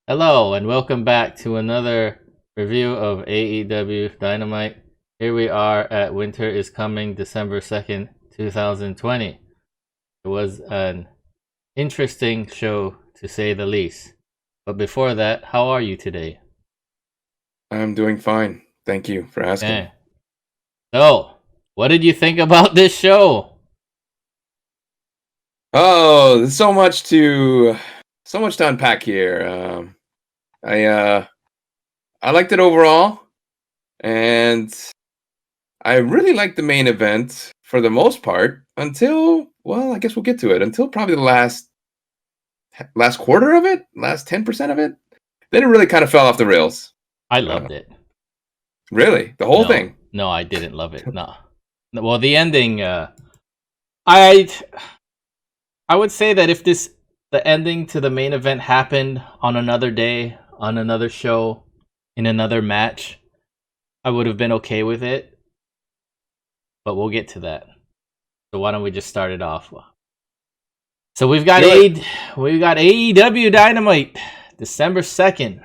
Hello, and welcome back to another review of AEW Dynamite. Here we are at Winter is Coming, December 2nd, 2020. It was an interesting show, to say the least. But before that, how are you today? I'm doing fine. Thank you for asking. Okay. So, what did you think about this show? Oh, there's so much to unpack here. I liked it overall, and I really liked the main event for the most part until, well, I guess we'll get to it, until probably the last quarter of it, last 10% of it. Then it really kind of fell off the rails. I Uh, loved it. really, the whole thing. No, I didn't love it. No. Well, the ending, I I would say that if the ending to the main event happened on another day, on another show, in another match, I would have been okay with it. But we'll get to that. So why don't we just start it off? So we've got AEW Dynamite, December 2nd,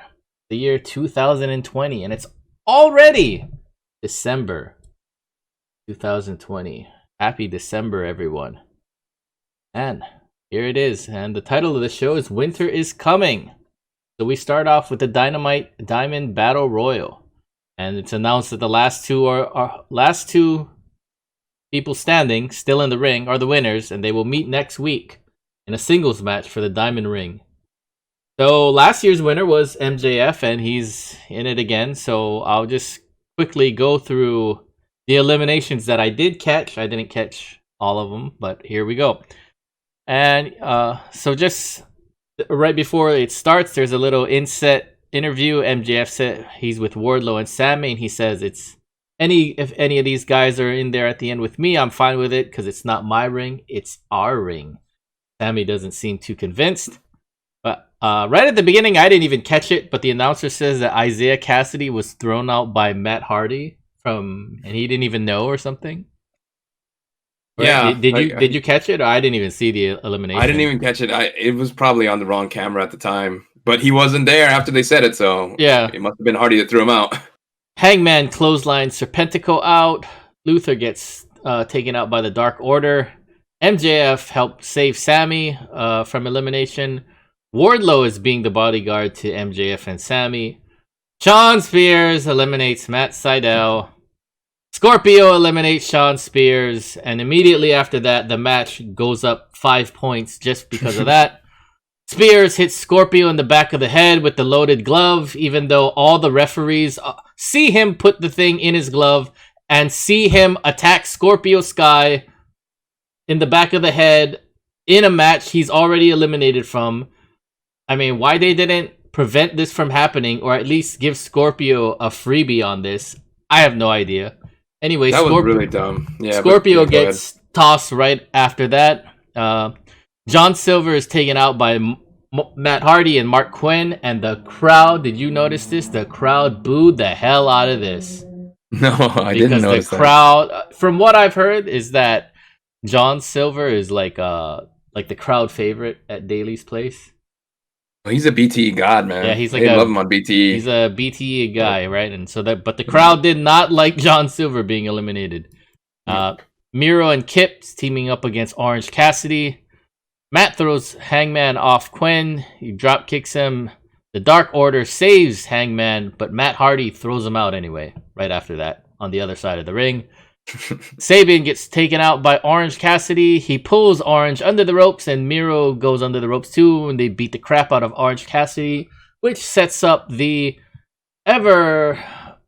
the year 2020, and it's already December 2020. Happy December, everyone. And here it is. And the title of the show is Winter is Coming. So we start off with the Dynamite Diamond Battle Royal. And it's announced that the last two people standing still in the ring are the winners, and they will meet next week in a singles match for the Diamond Ring. So last year's winner was MJF, and he's in it again. So I'll just quickly go through the eliminations that I did catch. I didn't catch all of them, but here we go. And so just right before it starts, there's a little inset interview. MJF said he's with Wardlow and Sammy, and he says if any of these guys are in there at the end with me, I'm fine with it because it's not my ring, it's our ring. Sammy doesn't seem too convinced. But right at the beginning, I didn't even catch it, but the announcer says that Isaiah Cassidy was thrown out by Matt Hardy and he didn't even know or something. Right? Yeah. Did you catch it? Or I didn't even see the elimination. I didn't even catch it. It was probably on the wrong camera at the time, but he wasn't there after they said it, so yeah, it must have been Hardy that threw him out. Hangman clothesline Serpentico out. Luther gets taken out by the Dark Order. MJF helped save Sammy from elimination. Wardlow is being the bodyguard to MJF and Sammy. Shawn Spears eliminates Matt Sydal. Scorpio eliminates Shawn Spears, and immediately after that, the match goes up 5 points just because of that. Spears hits Scorpio in the back of the head with the loaded glove, even though all the referees see him put the thing in his glove and see him attack Scorpio Sky in the back of the head in a match he's already eliminated from. I mean, why they didn't prevent this from happening, or at least give Scorpio a freebie on this, I have no idea. Anyway, that was really dumb. Yeah, Scorpio gets tossed right after that. John Silver is taken out by Matt Hardy and Mark Quinn, and the crowd, did you notice this? The crowd booed the hell out of this. No, I didn't notice that. The crowd, from what I've heard, is that John Silver is like the crowd favorite at Daly's place. He's a BTE god, man. Yeah, he's they love him on BTE. He's a BTE guy, right? And so but the crowd did not like John Silver being eliminated. Miro and Kip's teaming up against Orange Cassidy. Matt throws Hangman off Quinn. He drop kicks him. The Dark Order saves Hangman, but Matt Hardy throws him out anyway, right after that, on the other side of the ring. Sabian gets taken out by Orange Cassidy. He pulls Orange under the ropes, and Miro goes under the ropes too, and they beat the crap out of Orange Cassidy, which sets up the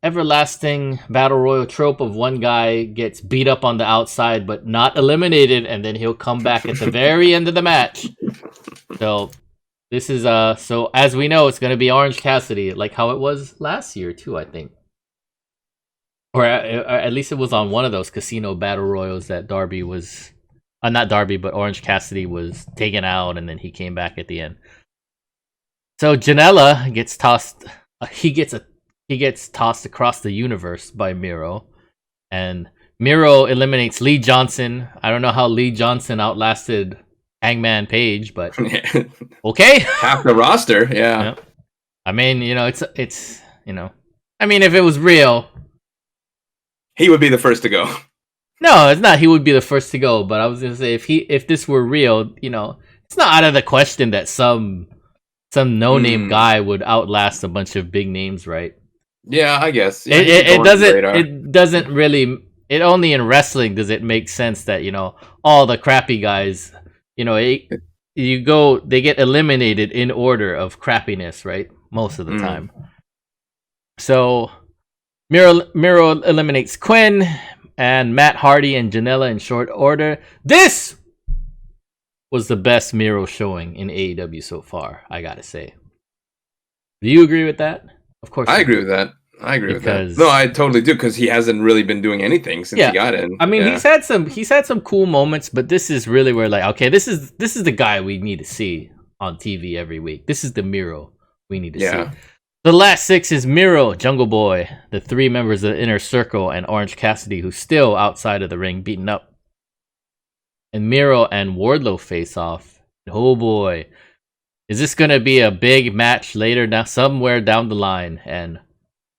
everlasting Battle Royal trope of one guy gets beat up on the outside but not eliminated, and then he'll come back at the very end of the match. So this is so as we know, it's going to be Orange Cassidy, like how it was last year too, I think. Or at least it was on one of those casino battle royals that Darby was, not Darby, but Orange Cassidy was taken out, and then he came back at the end. So Janela gets tossed. He gets tossed across the universe by Miro, and Miro eliminates Lee Johnson. I don't know how Lee Johnson outlasted Hangman Page, but okay. Half the roster, yeah. I mean, it's I mean, if it was real, He would be the first to go. no, it's not. He would be the first to go. But I was gonna say if this were real, it's not out of the question that some no name guy would outlast a bunch of big names, right? Yeah, I guess. Yeah, It doesn't really. It only in wrestling does it make sense that all the crappy guys, they get eliminated in order of crappiness, right? Most of the time. So Miro eliminates Quinn and Matt Hardy and Janela in short order. This was the best Miro showing in AEW so far, I gotta say. Do you agree with that? Of course. I agree with that. No, I totally do, because he hasn't really been doing anything since he got in. I mean, he's had some cool moments, but this is really where, like, okay, this is the guy we need to see on TV every week. This is the Miro we need to see. The last 6 is Miro, Jungle Boy, the 3 members of the Inner Circle, and Orange Cassidy, who's still outside of the ring, beaten up. And Miro and Wardlow face off. Oh boy, is this gonna be a big match later now, somewhere down the line? And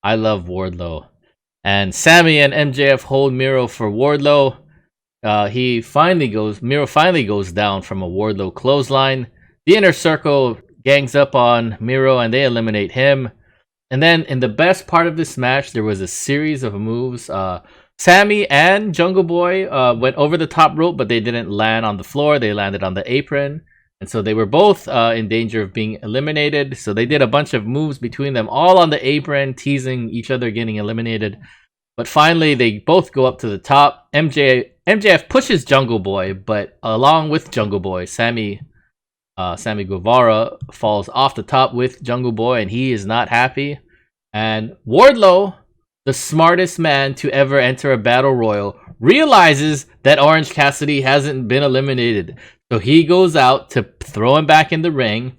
I love Wardlow. And Sammy and MJF hold Miro for Wardlow. Miro finally goes down from a Wardlow clothesline. The Inner Circle gangs up on Miro and they eliminate him. And then in the best part of this match, there was a series of moves. Sammy and Jungle Boy went over the top rope, but they didn't land on the floor. They landed on the apron. And so they were both in danger of being eliminated. So they did a bunch of moves between them, all on the apron, teasing each other getting eliminated. But finally, they both go up to the top. MJF pushes Jungle Boy, but along with Jungle Boy, Sammy Guevara falls off the top with Jungle Boy, and he is not happy. And Wardlow, the smartest man to ever enter a battle royal, realizes that Orange Cassidy hasn't been eliminated. So he goes out to throw him back in the ring,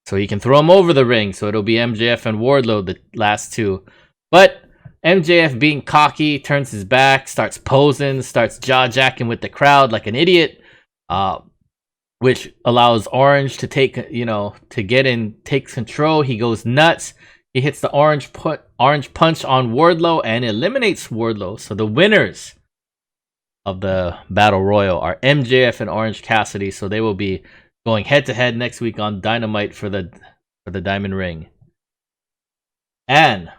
so he can throw him over the ring. So it'll be MJF and Wardlow, the last 2. But MJF, being cocky, turns his back, starts posing, starts jaw-jacking with the crowd like an idiot, which allows Orange to take control. He goes nuts. He hits the orange punch on Wardlow and eliminates Wardlow. So the winners of the Battle Royal are MJF and Orange Cassidy. So they will be going head-to-head next week on Dynamite for the Diamond Ring. And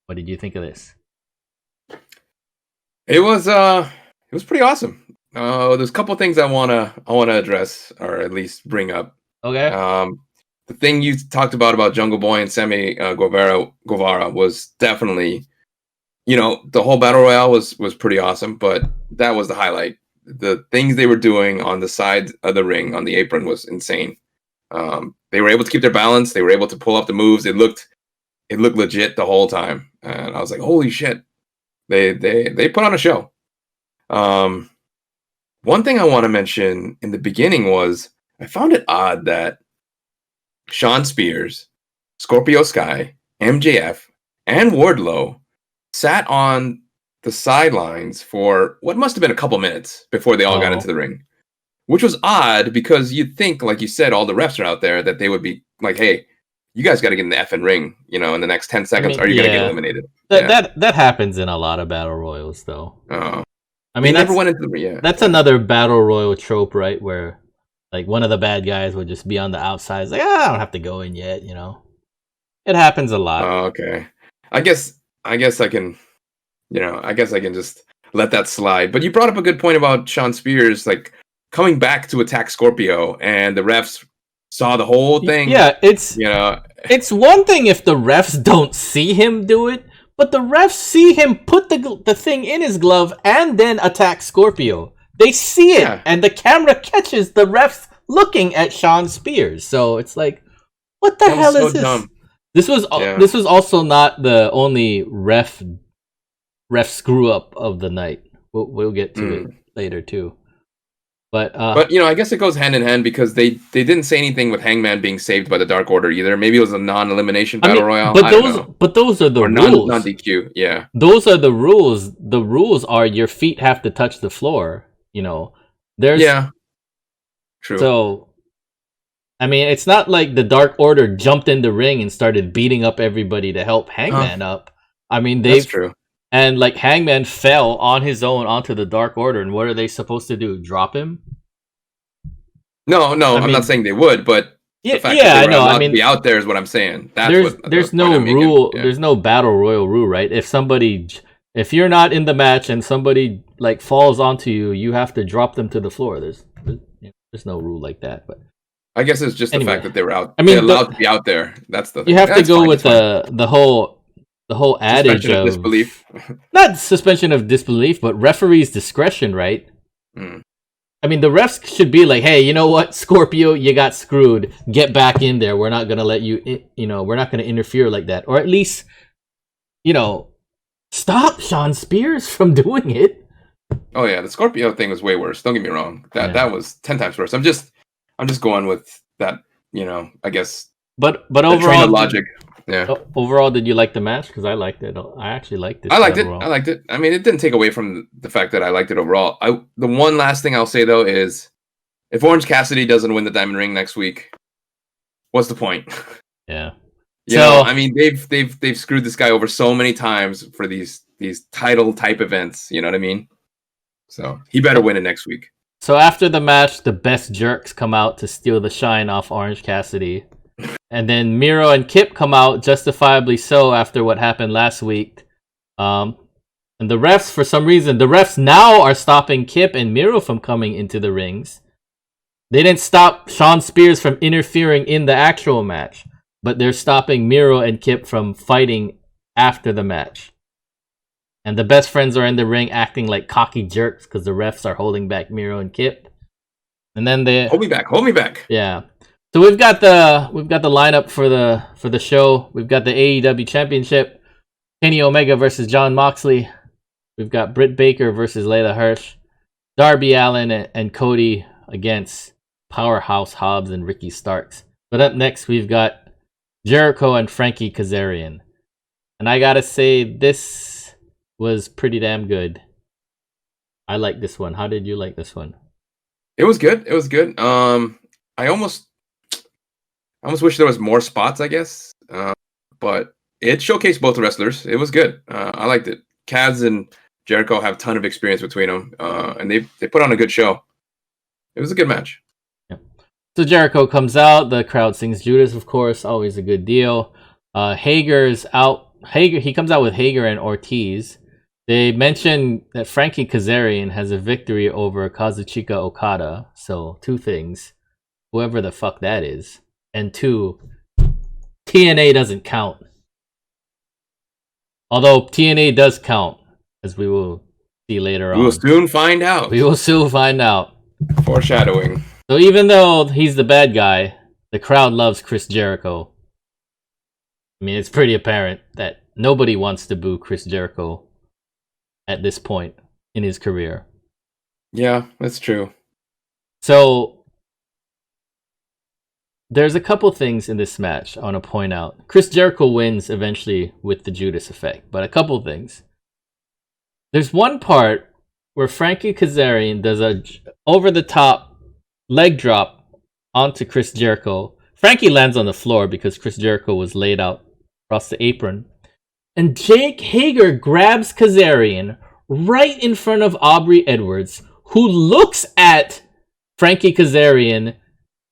what did you think of this? It was pretty awesome. There's a couple things I wanna address, or at least bring up. Okay. The thing you talked about Jungle Boy and Sammy Guevara was definitely, the whole Battle Royale was pretty awesome, but that was the highlight. The things they were doing on the side of the ring, on the apron, was insane. They were able to keep their balance. They were able to pull up the moves. It looked legit the whole time, and I was like, holy shit! They put on a show. One thing I want to mention in the beginning was I found it odd that Shawn Spears, Scorpio Sky, MJF, and Wardlow sat on the sidelines for what must have been a couple minutes before they all got into the ring, which was odd because you'd think, like you said, all the refs are out there, that they would be like, hey, you guys got to get in the effing ring, in the next 10 seconds, or you're going to get eliminated. That happens in a lot of battle royals, though. I mean, never went into the ring. That's another battle royal trope, right? Where like one of the bad guys would just be on the outside. It's like, I don't have to go in yet, It happens a lot. Oh, okay. I guess I can, just let that slide. But you brought up a good point about Shawn Spears, like coming back to attack Scorpio, and the refs saw the whole thing. Yeah, it's one thing if the refs don't see him do it, but the refs see him put the thing in his glove and then attack Scorpio. They see it, and the camera catches the refs looking at Shawn Spears. So it's like, what the hell is this? Dumb. This was also not the only ref screw up of the night. We'll get to it later too. But I guess it goes hand in hand, because they didn't say anything with Hangman being saved by the Dark Order either. Maybe it was a non-elimination battle royale. But those are the rules. Non-DQ, yeah. Those are the rules. The rules are your feet have to touch the floor. True. So I mean, it's not like the Dark Order jumped in the ring and started beating up everybody to help Hangman up. I mean, That's true. And like Hangman fell on his own onto the Dark Order, and what are they supposed to do? Drop him? No, I'm not saying they would, but yeah, the fact that they were I know. allowed to be out there is what I'm saying. There's no rule. Yeah. There's no battle royal rule, right? If you're not in the match and somebody like falls onto you, you have to drop them to the floor. There's no rule like that. But I guess it's just the fact that they were out. I mean, they're allowed to be out there. That's the thing. You have to go with the whole adage of disbelief. Not suspension of disbelief, but referee's discretion, right? I mean, the refs should be like, hey, you know what, Scorpio, you got screwed. Get back in there. We're not going to let you, we're not going to interfere like that. Or at least, stop Shawn Spears from doing it. Oh, yeah. The Scorpio thing was way worse. Don't get me wrong. That was 10 times worse. I'm just going with that, I guess. But overall, train of logic. Yeah. Overall, did you like the match? Because I liked it. I actually liked it. I liked it. I mean, it didn't take away from the fact that I liked it overall. The one last thing I'll say though is, if Orange Cassidy doesn't win the Diamond Ring next week, what's the point? Yeah. I mean, they've screwed this guy over so many times for these title type events. You know what I mean? So he better win it next week. So after the match, the best jerks come out to steal the shine off Orange Cassidy. And then Miro and Kip come out, justifiably so, after what happened last week. And the refs, for some reason, now are stopping Kip and Miro from coming into the rings. They didn't stop Shawn Spears from interfering in the actual match, but they're stopping Miro and Kip from fighting after the match. And the best friends are in the ring acting like cocky jerks because the refs are holding back Miro and Kip. And then they hold me back. Yeah. So we've got the lineup for the show. We've got the AEW Championship, Kenny Omega versus Jon Moxley. We've got Britt Baker versus Layla Hirsch, Darby Allin and Cody against Powerhouse Hobbs and Ricky Starks. But up next we've got Jericho and Frankie Kazarian. And I gotta say, this was pretty damn good. I like this one. How did you like this one? It was good. I almost wish there was more spots, I guess. But it showcased both the wrestlers. It was good. I liked it. Kaz and Jericho have a ton of experience between them. And they put on a good show. It was a good match. Yeah. So Jericho comes out. The crowd sings Judas, of course. Always a good deal. Hager's out. He comes out with Hager and Ortiz. They mention that Frankie Kazarian has a victory over Kazuchika Okada. So, two things. Whoever the fuck that is. And two, TNA doesn't count. Although TNA does count, as we will see later on. We will soon find out. Foreshadowing. So even though he's the bad guy, the crowd loves Chris Jericho. I mean, it's pretty apparent that nobody wants to boo Chris Jericho at this point in his career. Yeah, that's true. So there's a couple things in this match I want to point out. Chris Jericho wins eventually with the Judas effect, but a couple things. There's one part where Frankie Kazarian does a over-the-top leg drop onto Chris Jericho. Frankie lands on the floor because Chris Jericho was laid out across the apron. And Jake Hager grabs Kazarian right in front of Aubrey Edwards, who looks at Frankie Kazarian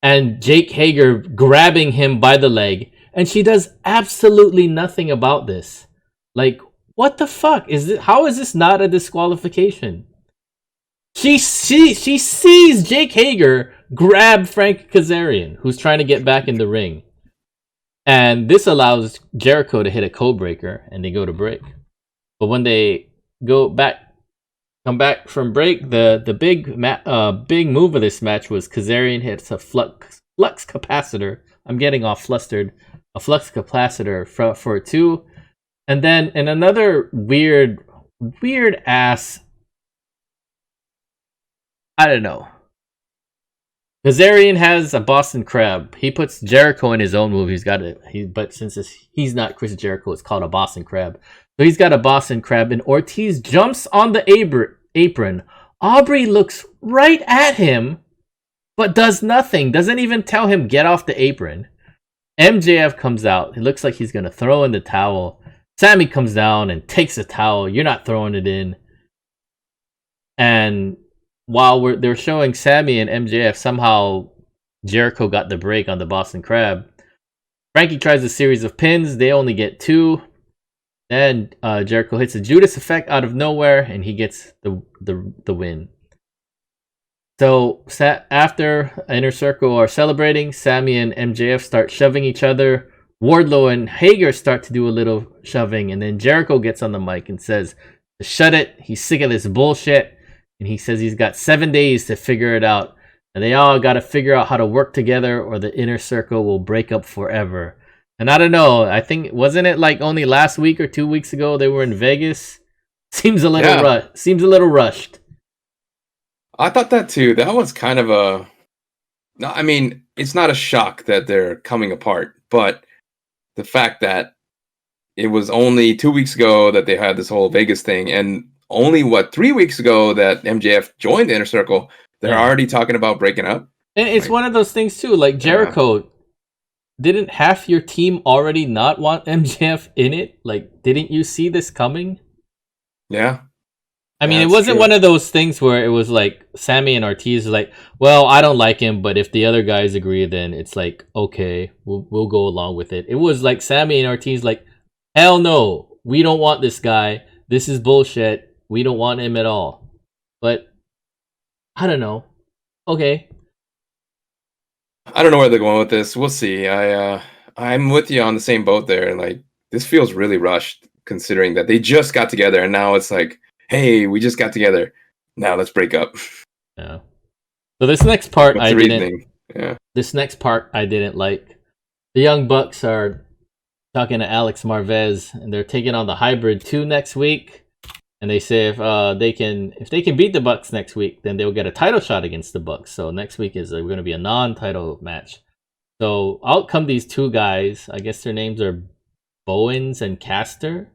and Jake Hager grabbing him by the leg, and she does absolutely nothing about this. Like, what the fuck is this? How is this not a disqualification? She sees Jake Hager grab Frankie Kazarian, who's trying to get back in the ring. And this allows Jericho to hit a code breaker, and they go to break. But when they come back from break, the big move of this match was Kazarian hits a flux capacitor. I'm getting all flustered. A flux capacitor for a 2. And then in another weird ass, I don't know. Kazarian has a Boston Crab. He puts Jericho in his own move. But since he's not Chris Jericho, it's called a Boston Crab. So he's got a Boston Crab, and Ortiz jumps on the apron. Aubrey looks right at him but does nothing. Doesn't even tell him get off the apron. MJF comes out. It looks like he's going to throw in the towel. Sammy comes down and takes the towel. You're not throwing it in. And while they're showing Sammy and MJF, somehow Jericho got the break on the Boston Crab. Frankie tries a series of pins. They only get 2. Then Jericho hits a Judas effect out of nowhere, and he gets the win. So after Inner Circle are celebrating, Sammy and MJF start shoving each other. Wardlow and Hager start to do a little shoving, and then Jericho gets on the mic and says to shut it. He's sick of this bullshit, and he says he's got 7 days to figure it out. And they all got to figure out how to work together, or the Inner Circle will break up forever. And I don't know. I think, wasn't it like only last week or 2 weeks ago they were in Vegas? Seems a little seems a little rushed. I thought that too. That was kind of a. No, I mean, it's not a shock that they're coming apart, but the fact that it was only 2 weeks ago that they had this whole Vegas thing, and only 3 weeks ago that MJF joined the Inner Circle, they're already talking about breaking up. And it's one of those things too. Like Jericho, didn't half your team already not want MJF in it? Like, didn't you see this coming? Yeah. I mean, it wasn't one of those things where it was like Sammy and Ortiz are like, well, I don't like him, but if the other guys agree, then it's like, okay, we'll go along with it. It was like Sammy and Ortiz like, hell no, we don't want this guy. This is bullshit. We don't want him at all. But I don't know. Okay. I don't know where they're going with this. We'll see. I'm with you on the same boat there. Like, this feels really rushed, considering that they just got together, and now it's like, hey, we just got together. Now let's break up. Yeah. So this next part I didn't. Yeah. This next part I didn't like. The Young Bucks are talking to Alex Marvez, and they're taking on the Hybrid 2 next week. And they say if they can beat the Bucks next week, then they'll get a title shot against the Bucks. So next week is going to be a non-title match. So out come these two guys. I guess their names are Bowens and Caster. Is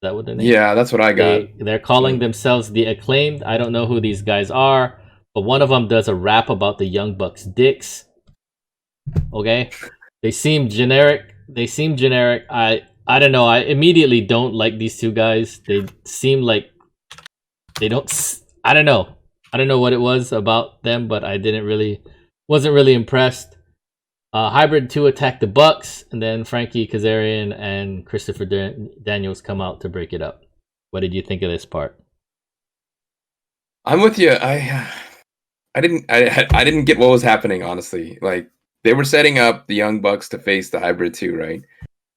that what their name? Yeah, that's what I got. They're calling themselves the Acclaimed. I don't know who these guys are, but one of them does a rap about the Young Bucks' dicks. Okay, they seem generic. I don't know. I immediately don't like these two guys. They seem like they don't. I don't know. I don't know what it was about them, but I wasn't really impressed. Hybrid 2 attack the Bucks, and then Frankie, Kazarian, and Christopher Daniels come out to break it up. What did you think of this part? I'm with you. I didn't get what was happening, honestly. Like, they were setting up the Young Bucks to face the Hybrid 2, right?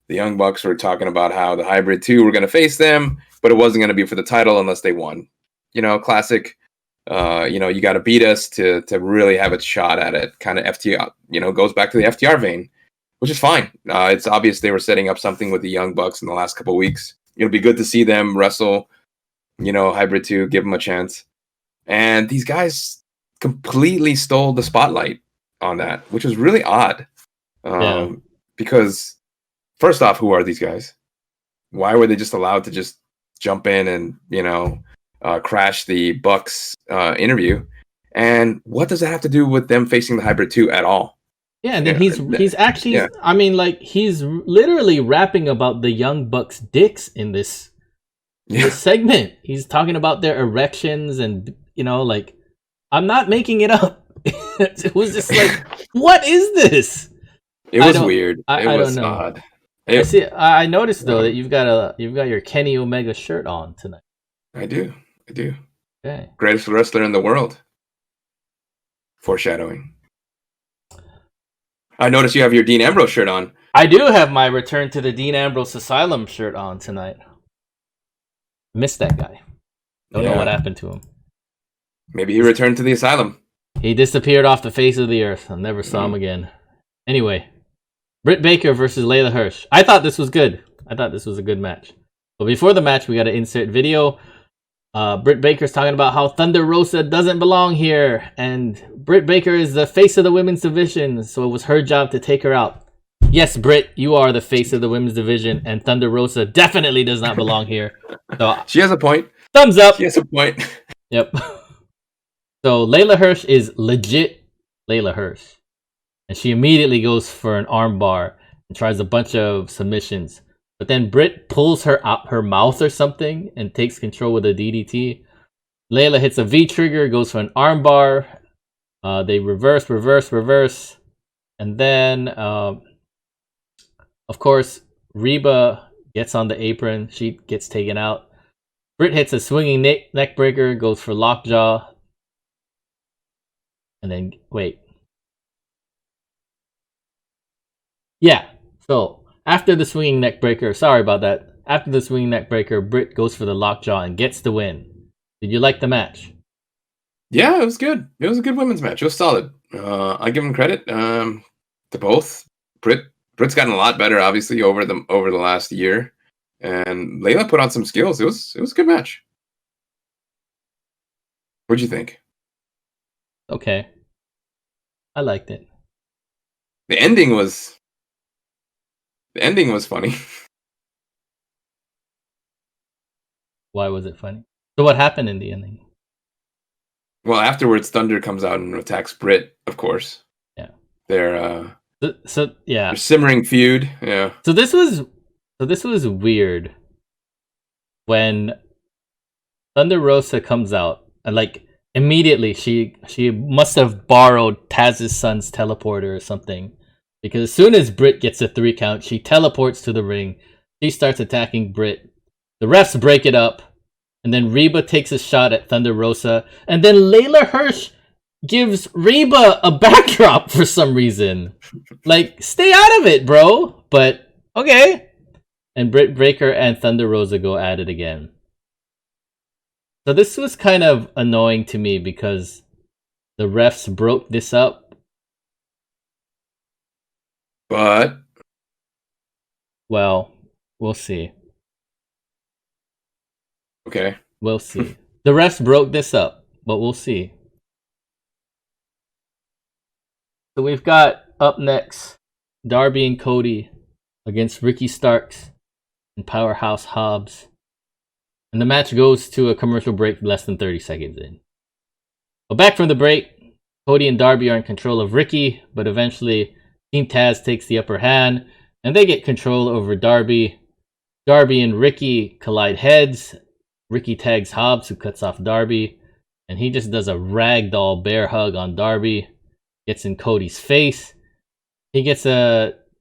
The Young Bucks were talking about how the Hybrid 2 were going to face them, but it wasn't going to be for the title unless they won. You know, classic. You got to beat us to really have a shot at it. Kind of FTR, goes back to the FTR vein, which is fine. It's obvious they were setting up something with the Young Bucks in the last couple of weeks. It'll be good to see them wrestle, Hybrid 2, give them a chance. And these guys completely stole the spotlight on that, which was really odd. Because first off, who are these guys? Why were they just allowed to just jump in and, crash the Bucks interview? And what does that have to do with them facing the Hybrid 2 at all? Yeah, and then he's actually, I mean, like, he's literally rapping about the Young Bucks' dicks in this segment. He's talking about their erections and, like, I'm not making it up. It was just like, what is this? It was weird. It was don't know. odd. I noticed though that you've got your Kenny Omega shirt on tonight. I do. Okay. Greatest wrestler in the world. Foreshadowing. I noticed you have your Dean Ambrose shirt on. I do have my Return to the Dean Ambrose Asylum shirt on tonight. Missed that guy. Don't know what happened to him. Maybe he returned to the asylum. He disappeared off the face of the earth. I never saw him again. Anyway, Britt Baker versus Layla Hirsch. I thought this was good. I thought this was a good match. But before the match, we got to insert video. Britt Baker's talking about how Thunder Rosa doesn't belong here. And Britt Baker is the face of the women's division, so it was her job to take her out. Yes, Britt, you are the face of the women's division, and Thunder Rosa definitely does not belong here. So she has a point. Thumbs up. She has a point. Yep. So Layla Hirsch is legit Layla Hirsch. And she immediately goes for an armbar and tries a bunch of submissions. But then Britt pulls her out her mouth or something and takes control with a DDT. Layla hits a V-trigger, goes for an armbar. They reverse. And then, of course, Reba gets on the apron. She gets taken out. Britt hits a swinging neck breaker, goes for lockjaw. And then, wait. Yeah, so after the swinging neck breaker, sorry about that. After the swinging neck breaker, Britt goes for the lockjaw and gets the win. Did you like the match? Yeah, it was good. It was a good women's match. It was solid. I give them credit to both. Britt's gotten a lot better, obviously, over the last year, and Layla put on some skills. It was a good match. What'd you think? Okay, I liked it. The ending was funny. Why was it funny? So what happened in the ending? Well, afterwards, Thunder comes out and attacks Britt, of course. Yeah. Their yeah. Their simmering feud. Yeah. So this was weird when Thunder Rosa comes out and like immediately she must have borrowed Taz's son's teleporter or something. Because as soon as Britt gets a 3 count, she teleports to the ring. She starts attacking Britt. The refs break it up. And then Reba takes a shot at Thunder Rosa. And then Layla Hirsch gives Reba a backdrop for some reason. Like, stay out of it, bro. But, okay. And Britt Baker and Thunder Rosa go at it again. So this was kind of annoying to me because the refs broke this up. But, well, we'll see. Okay. We'll see. The refs broke this up, but we'll see. So we've got up next Darby and Cody against Ricky Starks and Powerhouse Hobbs. And the match goes to a commercial break less than 30 seconds in. But back from the break, Cody and Darby are in control of Ricky, but eventually Team Taz takes the upper hand and they get control over Darby. Darby and Ricky collide heads. Ricky tags Hobbs, who cuts off Darby, and he just does a ragdoll bear hug on Darby. Gets in Cody's face. He gets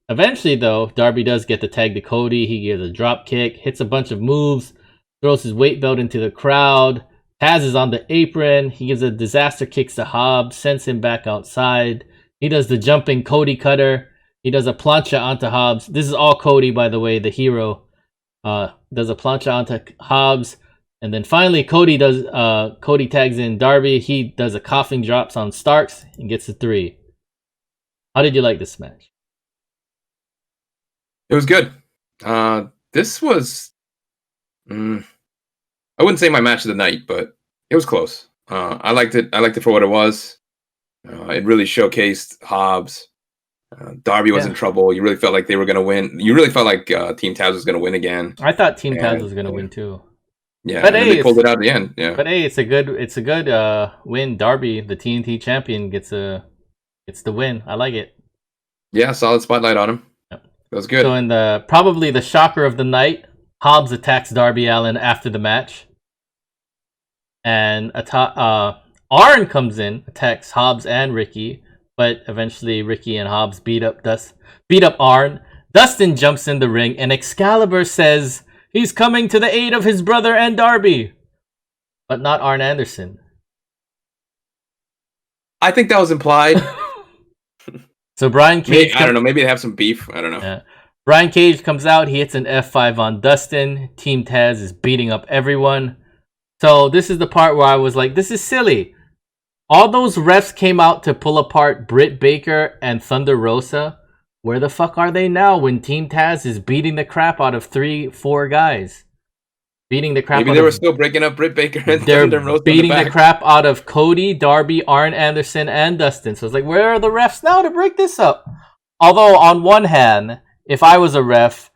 eventually though, Darby does get the tag to Cody. He gives a drop kick, hits a bunch of moves, throws his weight belt into the crowd. Taz is on the apron. He gives a disaster kicks to Hobbs, sends him back outside. He does the jumping Cody cutter. He does a plancha onto Hobbs. This is all Cody, by the way, the hero. Does a plancha onto Hobbs. And then finally, Cody tags in Darby. He does a coughing drops on Starks and gets a 3. How did you like this match? It was good. This was, I wouldn't say my match of the night, but it was close. I liked it. I liked it for what it was. It really showcased Hobbs. Darby was in trouble. You really felt like they were going to win. You really felt like Team Taz was going to win again. I thought Team Taz was going to win too. Yeah, but hey, they pulled it out at the end. Yeah, but hey, it's a good win. Darby, the TNT champion, gets the win. I like it. Yeah, solid spotlight on him. Yep. That was good. So in probably the shocker of the night, Hobbs attacks Darby Allin after the match, and Arn comes in, attacks Hobbs and Ricky, but eventually Ricky and Hobbs beat up Arn. Dustin jumps in the ring, and Excalibur says he's coming to the aid of his brother and Darby, but not Arn Anderson. I think that was implied. So Brian Cage... I don't know. Maybe they have some beef. I don't know. Yeah. Brian Cage comes out. He hits an F5 on Dustin. Team Taz is beating up everyone. So this is the part where I was like, this is silly. All those refs came out to pull apart Britt Baker and Thunder Rosa. Where the fuck are they now when Team Taz is beating the crap out of 3-4 guys? Maybe they were still breaking up Britt Baker and Thunder Rosa. They're beating the crap out of Cody, Darby, Arn Anderson, and Dustin. So it's like, where are the refs now to break this up? Although, on one hand, if I was a ref,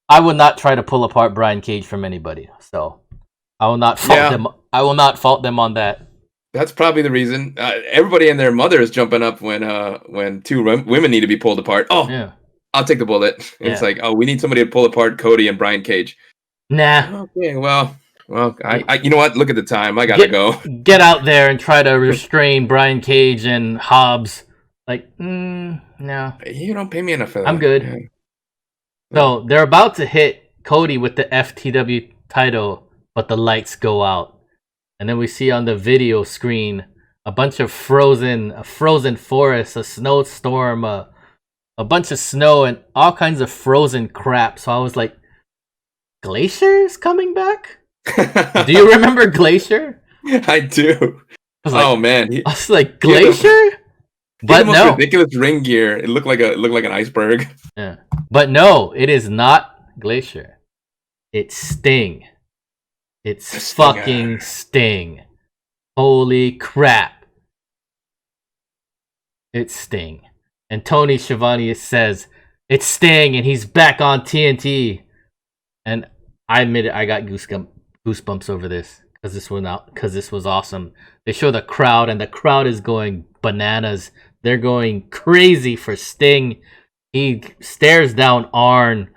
I would not try to pull apart Brian Cage from anybody. So I will not fault them. I will not fault them on that. That's probably the reason. Everybody and their mother is jumping up when two women need to be pulled apart. Oh, Yeah. I'll take the bullet. Yeah. It's like, oh, we need somebody to pull apart Cody and Brian Cage. Nah. Okay, well, I you know what? Look at the time. I gotta go. Get out there and try to restrain Brian Cage and Hobbs. Like, no. You don't pay me enough for that. I'm good. Yeah. So they're about to hit Cody with the FTW title, but the lights go out. And then we see on the video screen a bunch of frozen forest, a snowstorm, a bunch of snow, and all kinds of frozen crap. So I was like, Glacier's coming back? Do you remember Glacier? I do. Oh man, I was like, Glacier? But the most no, ridiculous ring gear. It looked like an iceberg. Yeah. But no, it is not Glacier. It's Sting. It's fucking Sting. Holy crap. It's Sting. And Tony Schiavone says, it's Sting and he's back on TNT. And I admit it, I got goosebumps over this because this was awesome. They show the crowd and the crowd is going bananas. They're going crazy for Sting. He stares down Arn.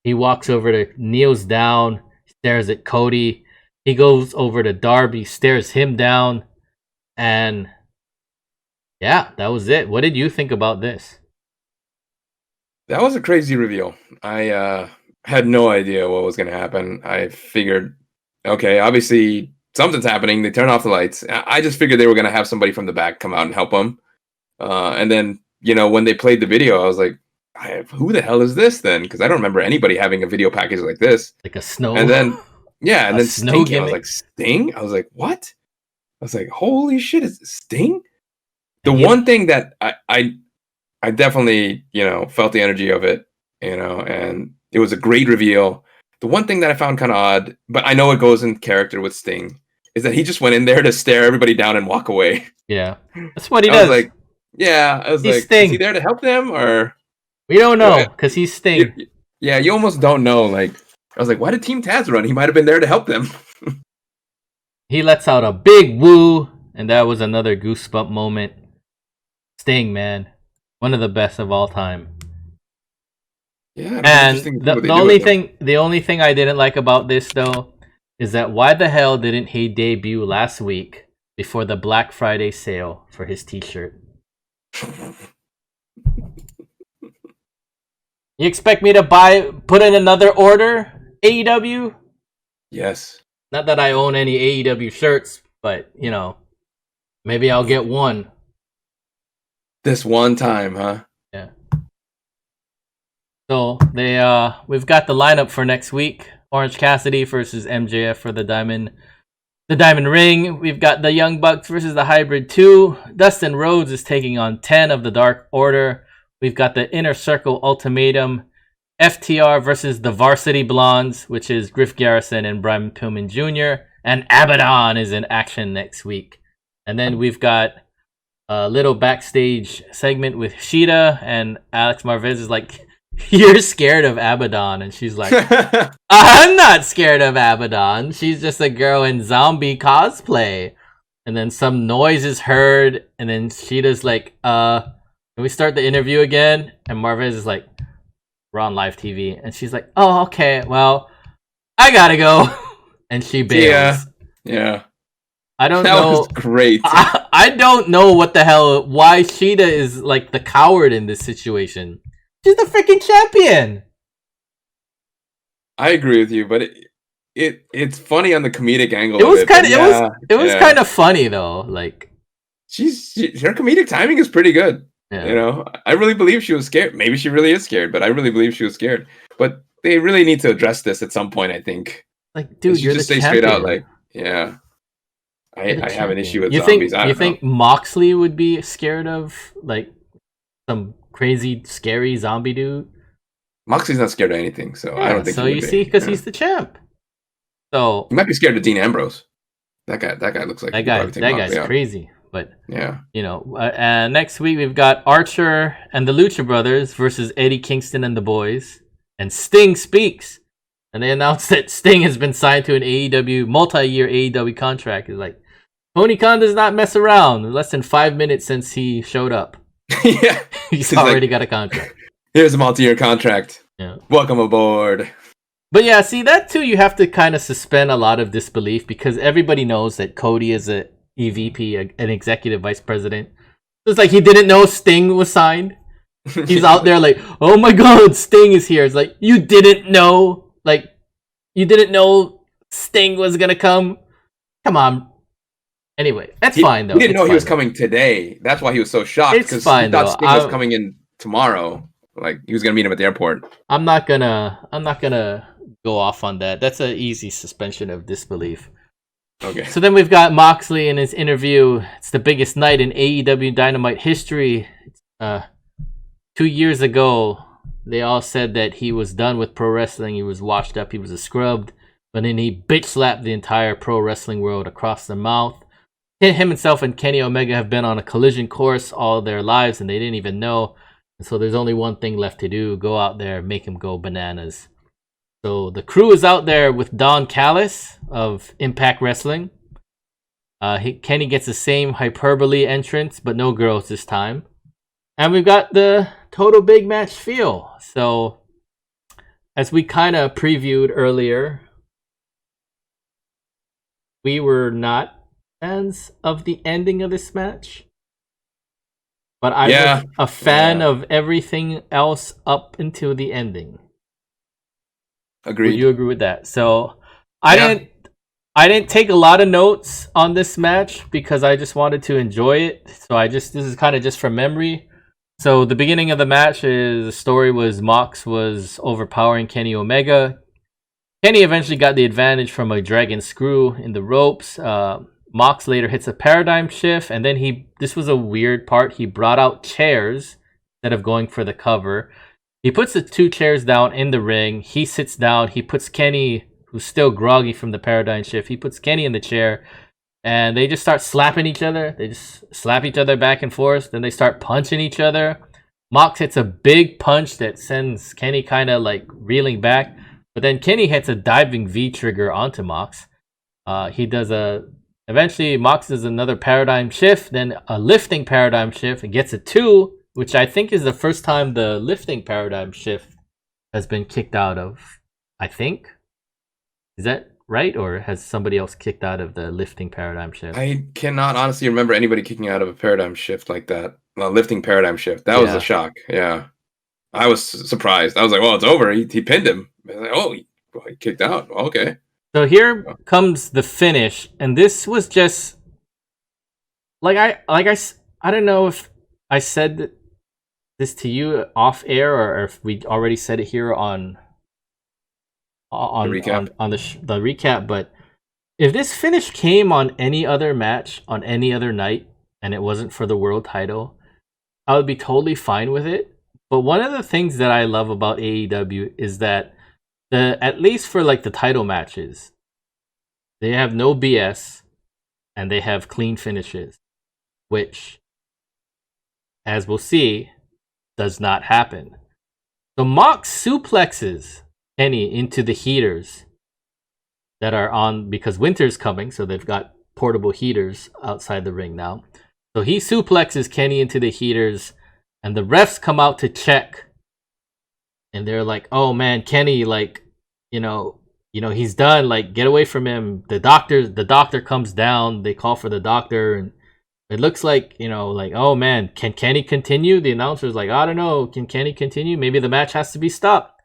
He walks over to, kneels down, stares at Cody. He goes over to Darby, stares him down. And yeah, that was it. What did you think about this? That was a crazy reveal. I had no idea what was going to happen. I figured, okay, obviously something's happening. They turn off the lights. I just figured they were going to have somebody from the back come out and help them. And then, when they played the video, I was like, who the hell is this then? Because I don't remember anybody having a video package like this. Like a snow. And then, yeah, and then Sting. I was like, Sting? I was like, what? I was like, holy shit, is it Sting? The one thing that I definitely, felt the energy of it, and it was a great reveal. The one thing that I found kind of odd, but I know it goes in character with Sting, is that he just went in there to stare everybody down and walk away. Yeah, that's what he does. I was like, Sting. Is he there to help them or? We don't know because he's Sting. Yeah, you almost don't know. Like, I was like, why did Team Taz run? He might have been there to help them. He lets out a big woo, and that was another goosebump moment. Sting, man, one of the best of all time. Yeah, and the only thing I didn't like about this though is that why the hell didn't he debut last week before the Black Friday sale for his T-shirt? You expect me to put in another order, AEW? Yes. Not that I own any AEW shirts, but, maybe I'll get one. This one time, huh? Yeah. So, we've got the lineup for next week. Orange Cassidy versus MJF for the Diamond Ring. We've got the Young Bucks versus the Hybrid 2. Dustin Rhodes is taking on 10 of the Dark Order. We've got the Inner Circle Ultimatum, FTR versus the Varsity Blondes, which is Griff Garrison and Brian Pillman Jr., and Abaddon is in action next week. And then we've got a little backstage segment with Sheeta, and Alex Marvez is like, you're scared of Abaddon. And she's like, I'm not scared of Abaddon. She's just a girl in zombie cosplay. And then some noise is heard, and then Sheeta's like, can we start the interview again? And Marvez is like, we're on live TV. And she's like, oh, okay, well, I gotta go. And she bails. Yeah. I don't know. That was great. I don't know why Sheeta is like the coward in this situation. She's the freaking champion. I agree with you, but it's funny on the comedic angle. It was kind of funny though. Like her comedic timing is pretty good. Yeah. I really believe she was scared. Maybe she really is scared, but I really believe she was scared. But they really need to address this at some point, I think. Like, dude, you're just the say champion. Straight out, like, yeah. I have an issue with zombies. You think Moxley would be scared of like some crazy, scary zombie dude? Moxley's not scared of anything, so I don't think. So you see, because he's the champ. So he might be scared of Dean Ambrose. That guy looks like that guy's crazy. But yeah, next week we've got Archer and the Lucha Brothers versus Eddie Kingston and the Boys, and Sting speaks, and they announced that Sting has been signed to an multi-year AEW contract. It's like Tony Khan does not mess around. Less than 5 minutes since he showed up. Yeah. He's already got a contract. Here's a multi-year contract. Yeah. Welcome aboard. But yeah, see, that too, you have to kind of suspend a lot of disbelief because everybody knows that Cody is a EVP, an executive vice president. It's like he didn't know Sting was signed. He's out there like, oh my god, Sting is here. It's like, you didn't know? Like, you didn't know Sting was going to come? Come on. Anyway, that's fine though. He didn't know he was coming today. That's why he was so shocked because he thought Sting was coming in tomorrow. Like he was gonna meet him at the airport. I'm not gonna go off on that. That's an easy suspension of disbelief. Okay. So then we've got Moxley in his interview. It's the biggest night in AEW Dynamite history. 2 years ago, they all said that he was done with pro wrestling. He was washed up. He was a scrub. But then he bitch slapped the entire pro wrestling world across the mouth. Him himself and Kenny Omega have been on a collision course all their lives, and they didn't even know. And so there's only one thing left to do. Go out there, make him go bananas. So the crew is out there with Don Callis of Impact Wrestling. Kenny gets the same hyperbole entrance, but no girls this time. And we've got the total big match feel. So as we kind of previewed earlier, we were not fans of the ending of this match. But I was a fan of everything else up until the ending. Agreed. Would you agree with that? So I didn't take a lot of notes on this match because I just wanted to enjoy it. So this is kind of just from memory. So the beginning of the match the story was Mox was overpowering Kenny Omega. Kenny eventually got the advantage from a dragon screw in the ropes. Mox later hits a paradigm shift, and then this was a weird part. He brought out chairs instead of going for the cover. He puts the 2 chairs down in the ring. He sits down. He puts Kenny, who's still groggy from the paradigm shift, he puts Kenny in the chair, and they just start slapping each other. They just slap each other back and forth. Then they start punching each other. Mox hits a big punch that sends Kenny kind of like reeling back, but then Kenny hits a diving V-trigger onto Mox. Eventually, Mox does another paradigm shift, then a lifting paradigm shift, and gets a 2, which I think is the first time the lifting paradigm shift has been kicked out of, I think. Is that right? Or has somebody else kicked out of the lifting paradigm shift? I cannot honestly remember anybody kicking out of a paradigm shift like that. A lifting paradigm shift. That was a shock. Yeah. I was surprised. I was like, well, it's over. He pinned him. I was like, oh, he kicked out. Okay. So here comes the finish, and this was just I don't know if I said this to you off air or if we already said it here on the recap. on the recap, but if this finish came on any other match on any other night and it wasn't for the world title, I would be totally fine with it. But one of the things that I love about AEW is that at least for like the title matches, they have no BS and they have clean finishes, which, as we'll see, does not happen. So Mox suplexes Kenny into the heaters that are on because winter's coming, so they've got portable heaters outside the ring now. So he suplexes Kenny into the heaters, and the refs come out to check. And they're like, oh man, Kenny, like, you know, he's done, like, get away from him. The doctor comes down, they call for the doctor, and it looks like, like, oh man, can Kenny continue? The announcer's like, I don't know, can Kenny continue? Maybe the match has to be stopped.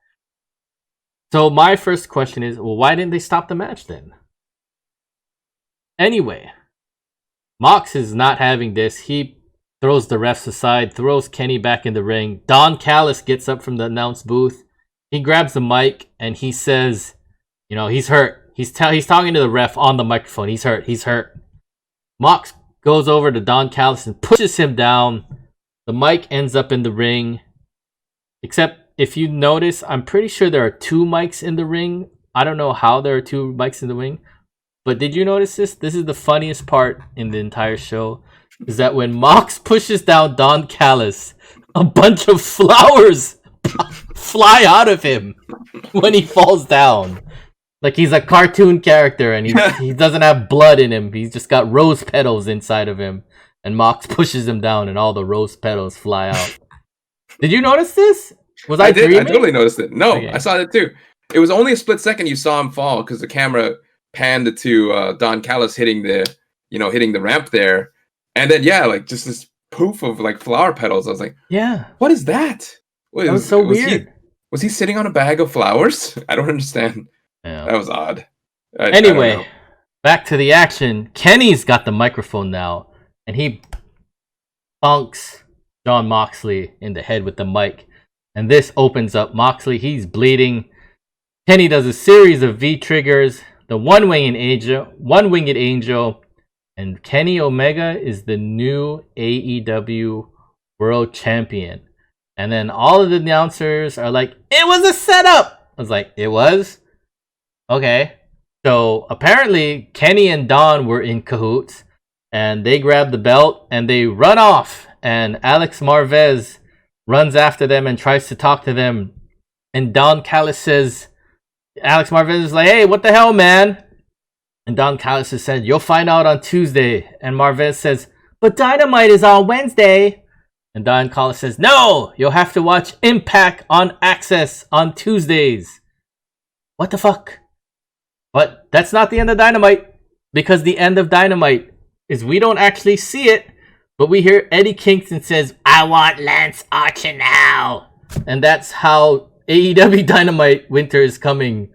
So my first question is, well, why didn't they stop the match then? Anyway, Mox is not having this. He throws the refs aside, throws Kenny back in the ring. Don Callis gets up from the announce booth. He grabs the mic and he says, he's hurt. He's talking to the ref on the microphone. He's hurt. Mox goes over to Don Callis and pushes him down. The mic ends up in the ring. Except if you notice, I'm pretty sure there are 2 mics in the ring. I don't know how there are 2 mics in the ring. But did you notice this? This is the funniest part in the entire show. Is that when Mox pushes down Don Callis, a bunch of flowers fly out of him when he falls down. Like he's a cartoon character and he doesn't have blood in him. He's just got rose petals inside of him. And Mox pushes him down and all the rose petals fly out. Did you notice this? Was I dreaming? I totally noticed it. No, okay. I saw it too. It was only a split second you saw him fall because the camera panned to Don Callis hitting the ramp there. And then, like just this poof of like flower petals. I was like, yeah. What is that? That was so weird. Was he sitting on a bag of flowers? I don't understand. Yeah. That was odd. Anyway, back to the action. Kenny's got the microphone now, and he bonks Jon Moxley in the head with the mic. And this opens up Moxley. He's bleeding. Kenny does a series of V-triggers, the one-winged angel, and Kenny Omega is the new AEW World Champion. And then all of the announcers are like, it was a setup! I was like, it was? Okay. So apparently Kenny and Don were in cahoots and they grab the belt and they run off, and Alex Marvez runs after them and tries to talk to them, and Don Callis says, Alex Marvez is like, hey, what the hell, man? And Don Callis has said, you'll find out on Tuesday. And Marvez says, but Dynamite is on Wednesday. And Don Callis says, no, you'll have to watch Impact on Access on Tuesdays. What the fuck? But that's not the end of Dynamite, because the end of Dynamite is we don't actually see it, but we hear Eddie Kingston says, I want Lance Archer now. And that's how AEW Dynamite Winter is Coming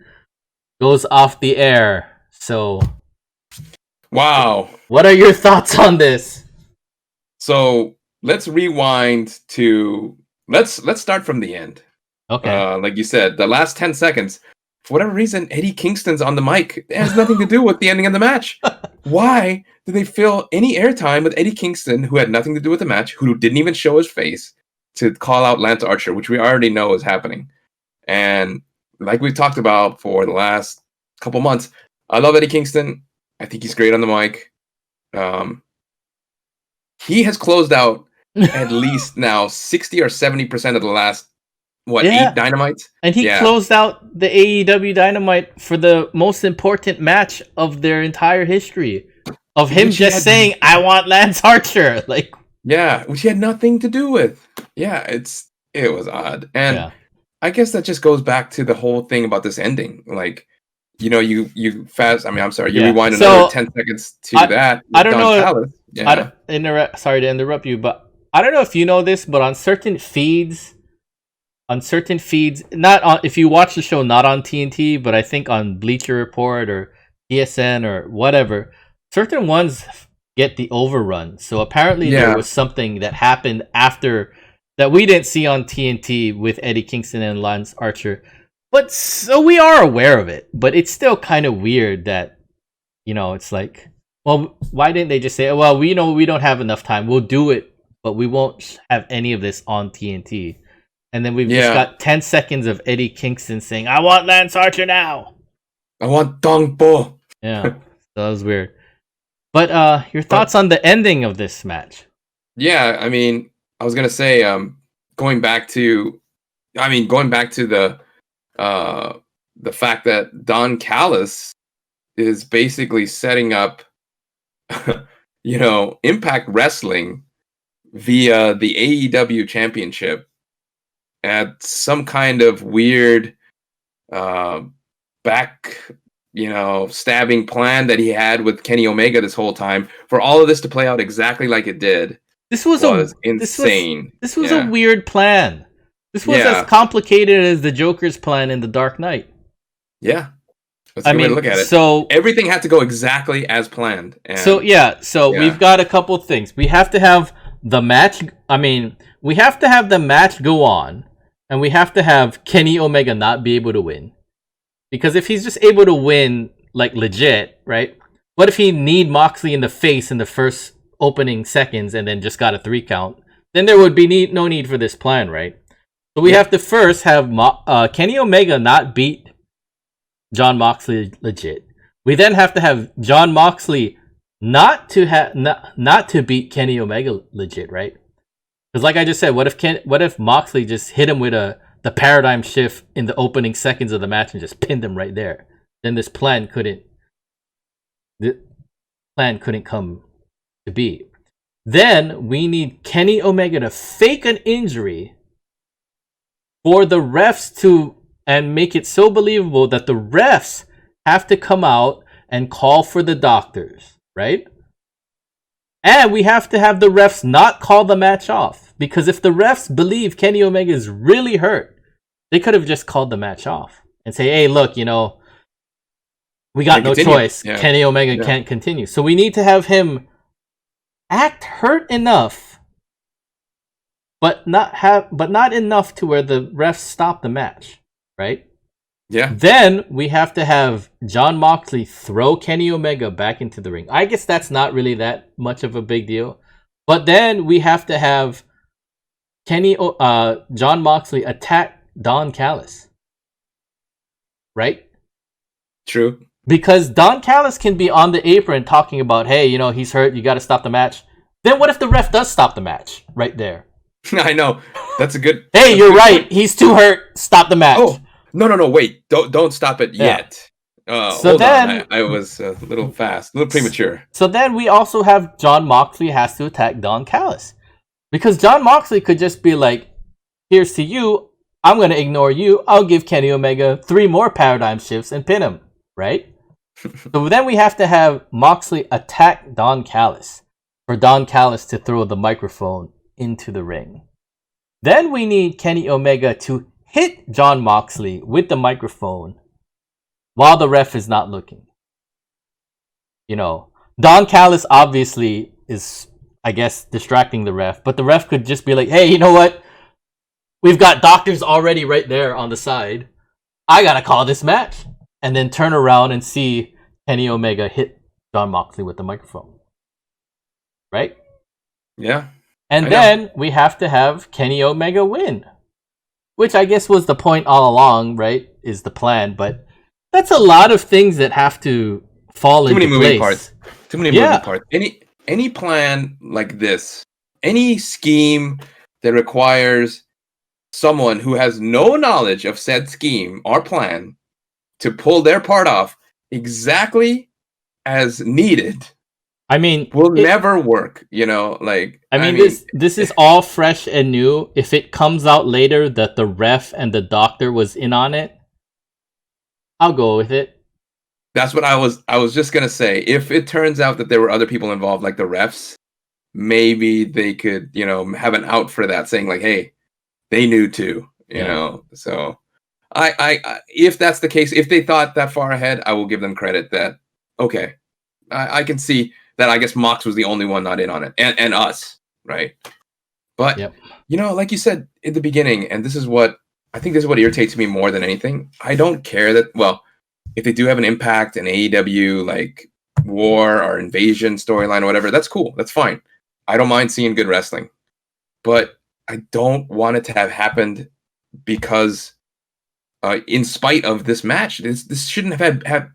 goes off the air. So, wow. What are your thoughts on this? So let's rewind to let's start from the end. Okay. Like you said, the last 10 seconds. For whatever reason, Eddie Kingston's on the mic. It has nothing to do with the ending of the match. Why did they fill any airtime with Eddie Kingston, who had nothing to do with the match, who didn't even show his face, to call out Lance Archer, which we already know is happening? And like we've talked about for the last couple months, I love Eddie Kingston. I think he's great on the mic. He has closed out at least now 60 or 70% of the last 8 Dynamites? And he closed out the AEW Dynamite for the most important match of their entire history. Of him just saying, I want Lance Archer. Like, yeah, which he had nothing to do with. Yeah, it was odd. And I guess that just goes back to the whole thing about this ending. Like, you rewind another 10 seconds to that. I don't know. Sorry to interrupt you, but I don't know if you know this, but on certain feeds, not on, if you watch the show not on TNT, but I think on Bleacher Report or TSN or whatever, certain ones get the overrun. So apparently there was something that happened after that we didn't see on TNT with Eddie Kingston and Lance Archer. But so we are aware of it, but it's still kind of weird that, it's like, well, why didn't they just say, well, we don't have enough time. We'll do it, but we won't have any of this on TNT. And then we've just got 10 seconds of Eddie Kingston saying, I want Lance Archer now. I want Dong Po. Yeah, so that was weird. But your thoughts on the ending of this match? Yeah, I mean, I was going to say, going back to the fact that Don Callis is basically setting up, Impact Wrestling via the AEW Championship at some kind of weird stabbing plan that he had with Kenny Omega this whole time, for all of this to play out exactly like it did. This was insane. This was a weird plan. This was as complicated as the Joker's plan in The Dark Knight. Yeah. That's a good way to look at it. So everything had to go exactly as planned. And, we've got a couple things. We have to have the match. We have to have the match go on, and we have to have Kenny Omega not be able to win. Because if he's just able to win, like, legit, right? What if he need Moxley in the face in the first opening seconds and then just got a 3 count? Then there would be no need for this plan, right? So we have to first have Kenny Omega not beat Jon Moxley legit. We then have to have Jon Moxley not to beat Kenny Omega legit, right? Because like I just said, what if Moxley just hit him with the paradigm shift in the opening seconds of the match and just pinned him right there? then this plan couldn't come to be. Then we need Kenny Omega to fake an injury for the refs to, and make it so believable that the refs have to come out and call for the doctors, right? And we have to have the refs not call the match off, because if the refs believe Kenny Omega is really hurt, they could have just called the match off and say, hey, look, we got no choice. Yeah. Kenny Omega can't continue. So we need to have him act hurt enough, but not enough to where the refs stop the match, right? Yeah. Then we have to have Jon Moxley throw Kenny Omega back into the ring. I guess that's not really that much of a big deal. But then we have to have Jon Moxley attack Don Callis. Right? True. Because Don Callis can be on the apron talking about, hey, he's hurt, you got to stop the match. Then what if the ref does stop the match right there? I know. That's a good... Hey, you're right. Point. He's too hurt. Stop the match. Oh. No, wait. Don't stop it yet. So hold then... on. I was a little fast, a little premature. So then we also have Jon Moxley has to attack Don Callis. Because Jon Moxley could just be like, here's to you, I'm going to ignore you, I'll give Kenny Omega 3 more paradigm shifts and pin him, right? So then we have to have Moxley attack Don Callis, for Don Callis to throw the microphone into the ring. Then we need Kenny Omega to hit Jon Moxley with the microphone while the ref is not looking. Don Callis obviously is, I guess, distracting the ref, but the ref could just be like, hey, you know what? We've got doctors already right there on the side. I gotta call this match. And then turn around and see Kenny Omega hit Jon Moxley with the microphone. Right? Yeah. And then we have to have Kenny Omega win. Which I guess was the point all along, right? Is the plan. But that's a lot of things that have to fall into place. Too many moving parts. Too many moving parts. Any plan like this, any scheme that requires someone who has no knowledge of said scheme or plan to pull their part off exactly as needed, will never work. This is all fresh and new. If it comes out later that the ref and the doctor was in on it, I'll go with it. That's what I was just gonna say. If it turns out that there were other people involved, like the refs, maybe they could, have an out for that, saying like, hey, they knew too, you know. So I if that's the case, if they thought that far ahead, I will give them credit that, okay, I can see that. I guess Mox was the only one not in on it, and us, right? But, like you said in the beginning, and this is what irritates me more than anything. I don't care that, if they do have an Impact, an AEW, like, war or invasion storyline or whatever, that's cool. That's fine. I don't mind seeing good wrestling. But I don't want it to have happened because, in spite of this match, this shouldn't have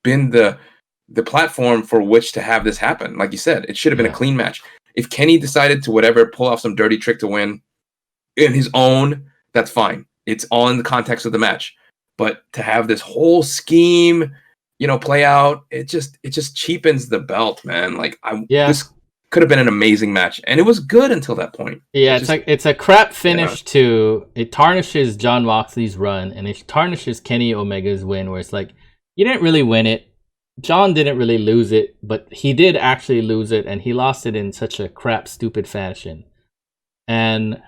been the platform for which to have this happen. Like you said, it should have been a clean match. If Kenny decided to pull off some dirty trick to win in his own, that's fine. It's all in the context of the match. But to have this whole scheme, play out, it just cheapens the belt, man. This could have been an amazing match, and it was good until that point. Yeah, it's a crap finish to it. Tarnishes Jon Moxley's run, and it tarnishes Kenny Omega's win, where it's like, you didn't really win it. John didn't really lose it, but he did actually lose it, and he lost it in such a crap, stupid fashion. And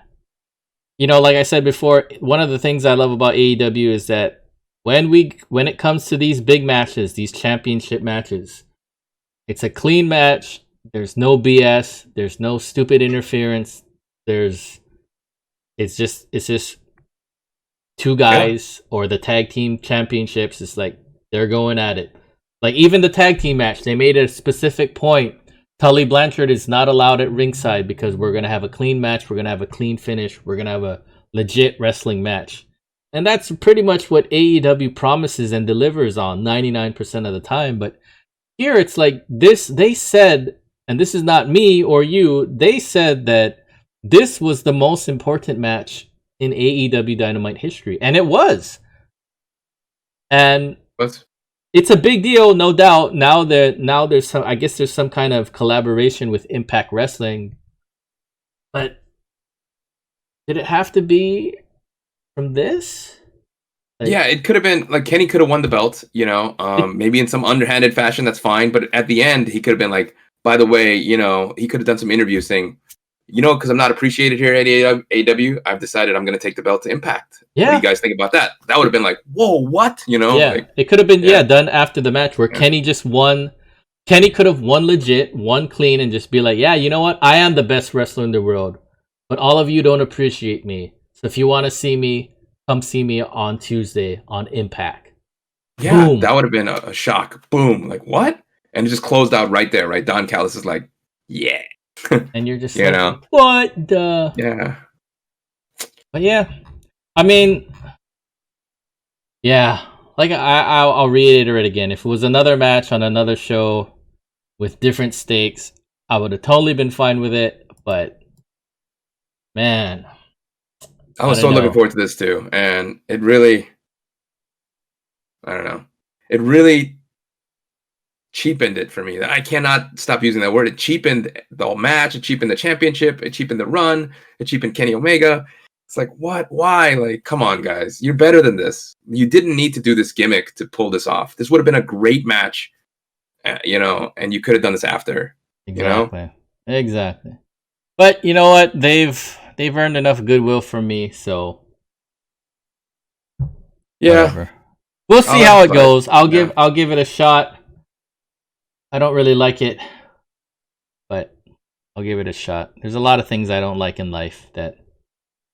like I said before, one of the things I love about AEW is that when it comes to these big matches, these championship matches, it's a clean match. There's no BS. There's no stupid interference. It's just two guys or the tag team championships. It's like they're going at it. Like even the tag team match, they made a specific point. Tully Blanchard is not allowed at ringside because we're going to have a clean match. We're going to have a clean finish. We're going to have a legit wrestling match. And that's pretty much what AEW promises and delivers on 99% of the time. But here it's like this, they said, and this is not me or you, they said that this was the most important match in AEW Dynamite history. And it was. And What? It's a big deal, no doubt. Now there's some. I guess there's some kind of collaboration with Impact Wrestling, but did it have to be from this? Like, Yeah, it could have been like Kenny could have won the belt, maybe in some underhanded fashion. That's fine, but at the end, he could have been like, by the way, he could have done some interviews saying, because I'm not appreciated here at AEW, I've decided I'm going to take the belt to Impact. Yeah. What do you guys think about that? That would have been like, whoa, what? Yeah, it could have been done after the match where Kenny just won. Kenny could have won legit, won clean, and just be like, yeah, you know what? I am the best wrestler in the world, but all of you don't appreciate me. So if you want to see me, come see me on Tuesday on Impact. Yeah, boom. That would have been a shock. Boom. Like, what? And it just closed out right there, right? Don Callis is like, yeah. And you're just like, what the? Yeah. But yeah, I mean, yeah, like I'll reiterate again. If it was another match on another show with different stakes, I would have totally been fine with it. But man, I was so looking forward to this too, and it really, I don't know, it really cheapened it for me. I cannot stop using that word. It cheapened the whole match. It cheapened the championship. It cheapened the run. It cheapened Kenny Omega. It's like, what? Why? Like, come on, guys. You're better than this. You didn't need to do this gimmick to pull this off. This would have been a great match, and you could have done this after. Exactly. Exactly. But you know what? They've earned enough goodwill from me, so yeah. Whatever. We'll see how it goes. I'll give it a shot. I don't really like it, but I'll give it a shot. There's a lot of things I don't like in life that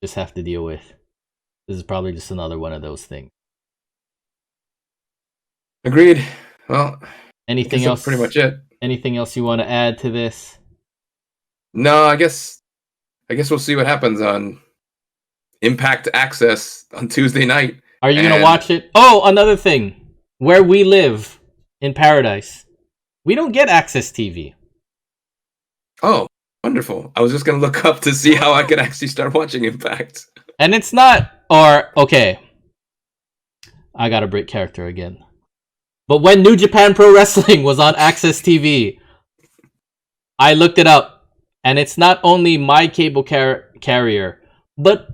just have to deal with. This is probably just another one of those things. Agreed. Well, anything else? That's pretty much it. Anything else you want to add to this? No, I guess we'll see what happens on Impact Access on Tuesday night. Are you going to watch it? Oh, another thing. Where we live in Paradise, we don't get Access TV. Oh, wonderful. I was just going to look up to see how I could actually start watching Impact. And it's not, okay. I got to break character again. But when New Japan Pro Wrestling was on Access TV, I looked it up. And it's not only my cable carrier, but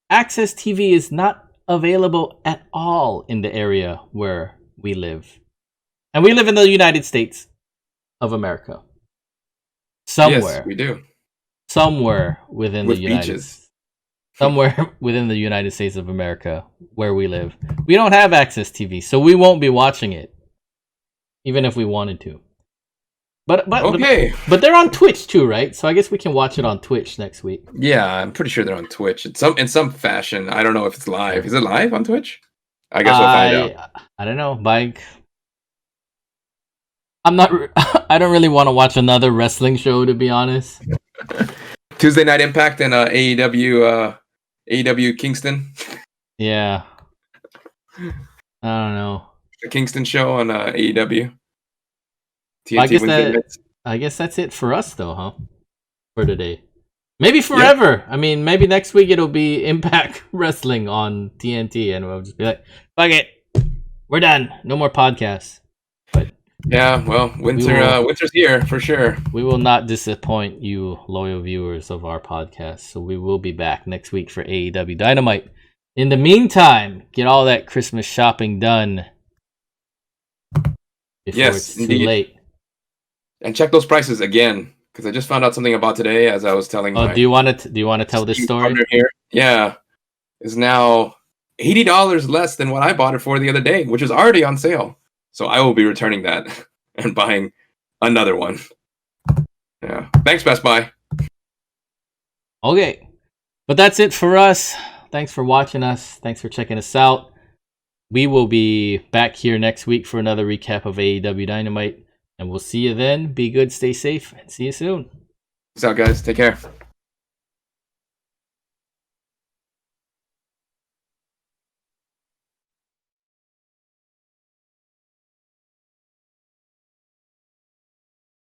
Access TV is not available at all in the area where we live. And we live in the United States of America. Somewhere. Yes, we do. Somewhere within With the United beaches. States. Somewhere within the United States of America where we live. We don't have Access TV, so we won't be watching it. Even if we wanted to. But okay. But they're on Twitch too, right? So I guess we can watch it on Twitch next week. Yeah, I'm pretty sure they're on Twitch in some fashion. I don't know if it's live. Is it live on Twitch? I guess we'll find out. I don't know. I don't really want to watch another wrestling show, to be honest. Tuesday Night Impact and AEW Kingston. Yeah. I don't know. The Kingston show on AEW. I guess that's it for us, though, huh? For today. Maybe forever. Yeah. I mean, maybe next week it'll be Impact Wrestling on TNT, and we'll just be like, fuck it. We're done. No more podcasts. But yeah, well, winter's here for sure. We will not disappoint you, loyal viewers of our podcast. So we will be back next week for AEW Dynamite. In the meantime, get all that Christmas shopping done before it's too late. And check those prices again, because I just found out something about today as I was telling. Do you want to tell this story? Here, yeah, is now $80 less than what I bought it for the other day, which is already on sale. So I will be returning that and buying another one. Yeah, thanks, Best Buy. Okay, but that's it for us. Thanks for watching us. Thanks for checking us out. We will be back here next week for another recap of AEW Dynamite. And we'll see you then. Be good, stay safe, and see you soon. Peace out, guys. Take care.